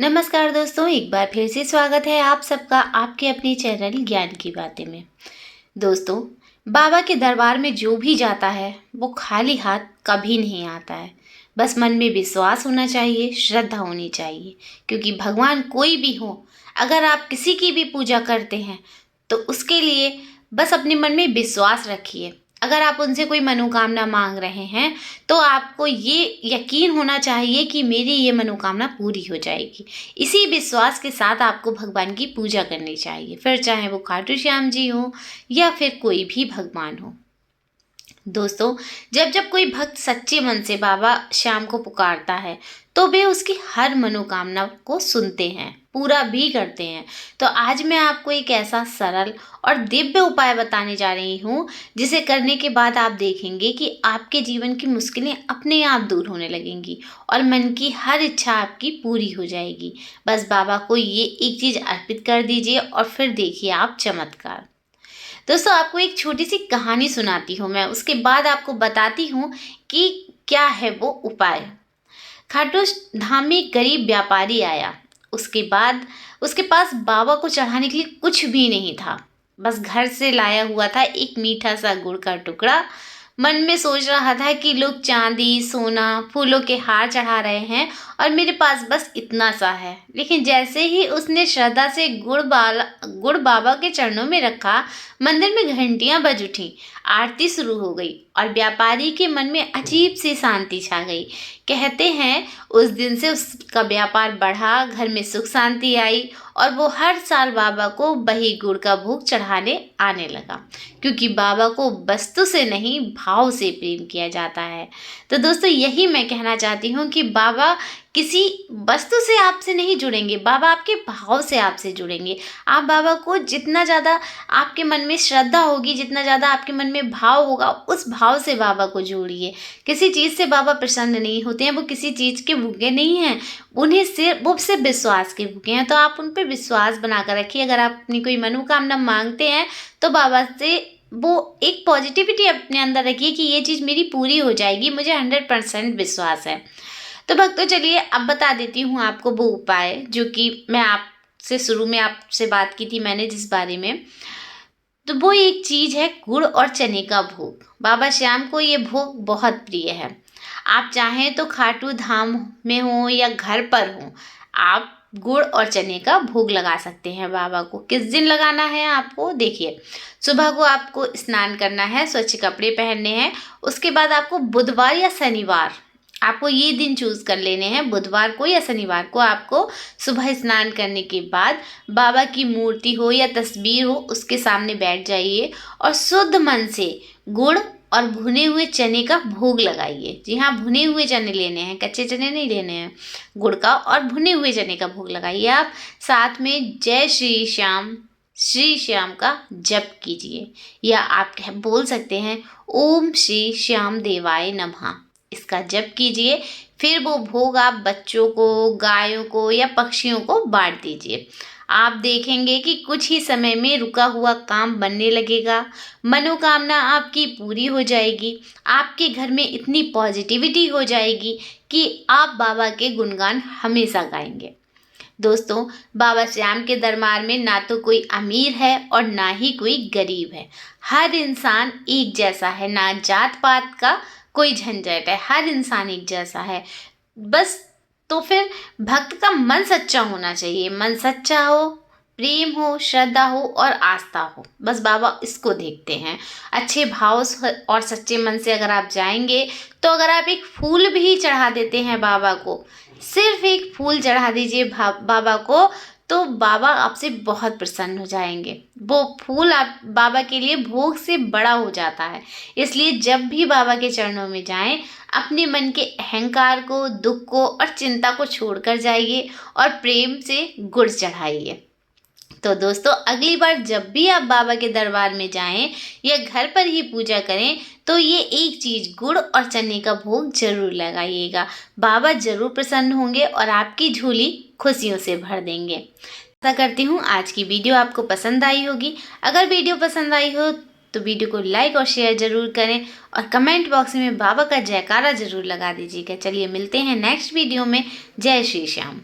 नमस्कार दोस्तों, एक बार फिर से स्वागत है आप सबका आपके अपने चैनल ज्ञान की बातें में। दोस्तों, बाबा के दरबार में जो भी जाता है वो खाली हाथ कभी नहीं आता है। बस मन में विश्वास होना चाहिए, श्रद्धा होनी चाहिए, क्योंकि भगवान कोई भी हो, अगर आप किसी की भी पूजा करते हैं तो उसके लिए बस अपने मन में विश्वास रखिए। अगर आप उनसे कोई मनोकामना मांग रहे हैं तो आपको ये यकीन होना चाहिए कि मेरी ये मनोकामना पूरी हो जाएगी। इसी विश्वास के साथ आपको भगवान की पूजा करनी चाहिए, फिर चाहे वो खाटू श्याम जी हो या फिर कोई भी भगवान हो। दोस्तों, जब जब कोई भक्त सच्चे मन से बाबा श्याम को पुकारता है तो वे उसकी हर मनोकामना को सुनते हैं, पूरा भी करते हैं। तो आज मैं आपको एक ऐसा सरल और दिव्य उपाय बताने जा रही हूँ जिसे करने के बाद आप देखेंगे कि आपके जीवन की मुश्किलें अपने आप दूर होने लगेंगी और मन की हर इच्छा आपकी पूरी हो जाएगी। बस बाबा को ये एक चीज़ अर्पित कर दीजिए और फिर देखिए आप चमत्कार। दोस्तों, आपको एक छोटी सी कहानी सुनाती हूँ मैं, उसके बाद आपको बताती हूँ कि क्या है वो उपाय। खाटू धाम में एक गरीब व्यापारी आया। उसके बाद उसके पास बाबा को चढ़ाने के लिए कुछ भी नहीं था। बस घर से लाया हुआ था एक मीठा सा गुड़ का टुकड़ा। मन में सोच रहा था कि लोग चांदी, सोना, फूलों के हार चढ़ा रहे हैं और मेरे पास बस इतना सा है। लेकिन जैसे ही उसने श्रद्धा से गुड़ बाबा के चरणों में रखा, मंदिर में घंटियां बज उठी, आरती शुरू हो गई और व्यापारी के मन में अजीब सी शांति छा गई। कहते हैं उस दिन से उसका व्यापार बढ़ा, घर में सुख शांति आई और वो हर साल बाबा को वही गुड़ का भोग चढ़ाने आने लगा, क्योंकि बाबा को वस्तु से नहीं भाव से प्रेम किया जाता है। तो दोस्तों, यही मैं कहना चाहती हूँ कि बाबा किसी वस्तु से आपसे नहीं जुड़ेंगे, बाबा आपके भाव से आपसे जुड़ेंगे। आप बाबा को जितना ज़्यादा आपके मन में श्रद्धा होगी, जितना ज़्यादा आपके मन में भाव होगा, उस भाव से बाबा को जोड़िए। किसी चीज़ से बाबा प्रसन्न नहीं होते हैं, वो किसी चीज़ के भूखे नहीं हैं, वो सिर्फ विश्वास के भूखे हैं। तो आप उन पर विश्वास बनाकर रखिए। अगर आप अपनी कोई मनोकामना मांगते हैं तो बाबा से वो एक पॉजिटिविटी अपने अंदर रखिए कि ये चीज़ मेरी पूरी हो जाएगी, मुझे 100% विश्वास है। तो भक्तों, चलिए अब बता देती हूँ आपको वो उपाय जो कि मैं आपसे शुरू में आपसे बात की थी मैंने जिस बारे में। तो वो एक चीज़ है गुड़ और चने का भोग। बाबा श्याम को ये भोग बहुत प्रिय है। आप चाहें तो खाटू धाम में हो या घर पर हो, आप गुड़ और चने का भोग लगा सकते हैं बाबा को। किस दिन लगाना है आपको, देखिए, सुबह को आपको स्नान करना है, स्वच्छ कपड़े पहनने हैं। उसके बाद आपको बुधवार या शनिवार, आपको ये दिन चूज़ कर लेने हैं, बुधवार को या शनिवार को। आपको सुबह स्नान करने के बाद बाबा की मूर्ति हो या तस्वीर हो, उसके सामने बैठ जाइए और शुद्ध मन से गुड़ और भुने हुए चने का भोग लगाइए। जी हाँ, भुने हुए चने लेने हैं, कच्चे चने नहीं लेने हैं। गुड़ का और भुने हुए चने का भोग लगाइए आप। साथ में जय श्री श्याम का जप कीजिए, या आप बोल सकते हैं ओम श्री श्याम देवाय नमः, इसका जप कीजिए। फिर वो भोग आप बच्चों को, गायों को या पक्षियों को बांट दीजिए। आप देखेंगे कि कुछ ही समय में रुका हुआ काम बनने लगेगा, मनोकामना आपकी पूरी हो जाएगी, आपके घर में इतनी पॉजिटिविटी हो जाएगी कि आप बाबा के गुणगान हमेशा गाएंगे। दोस्तों, बाबा श्याम के दरबार में ना तो कोई अमीर है और ना ही कोई गरीब है। हर इंसान एक जैसा है, ना जात पात का कोई झंझट है, हर इंसान एक जैसा है। बस तो फिर भक्त का मन सच्चा होना चाहिए। मन सच्चा हो, प्रेम हो, श्रद्धा हो और आस्था हो, बस बाबा इसको देखते हैं। अच्छे भाव और सच्चे मन से अगर आप जाएंगे तो अगर आप एक फूल भी चढ़ा देते हैं बाबा को, सिर्फ एक फूल चढ़ा दीजिए बाबा को, तो बाबा आपसे बहुत प्रसन्न हो जाएंगे। वो फूल आप बाबा के लिए भोग से बड़ा हो जाता है। इसलिए जब भी बाबा के चरणों में जाएं, अपने मन के अहंकार को, दुख को और चिंता को छोड़कर जाइए और प्रेम से गुड़ चढ़ाइए। तो दोस्तों, अगली बार जब भी आप बाबा के दरबार में जाएं या घर पर ही पूजा करें तो ये एक चीज़ गुड़ और चने का भोग जरूर लगाइएगा। बाबा जरूर प्रसन्न होंगे और आपकी झोली खुशियों से भर देंगे। आशा करती हूँ आज की वीडियो आपको पसंद आई होगी। अगर वीडियो पसंद आई हो तो वीडियो को लाइक और शेयर जरूर करें और कमेंट बॉक्स में बाबा का जयकारा जरूर लगा दीजिएगा। चलिए मिलते हैं नेक्स्ट वीडियो में। जय श्री श्याम।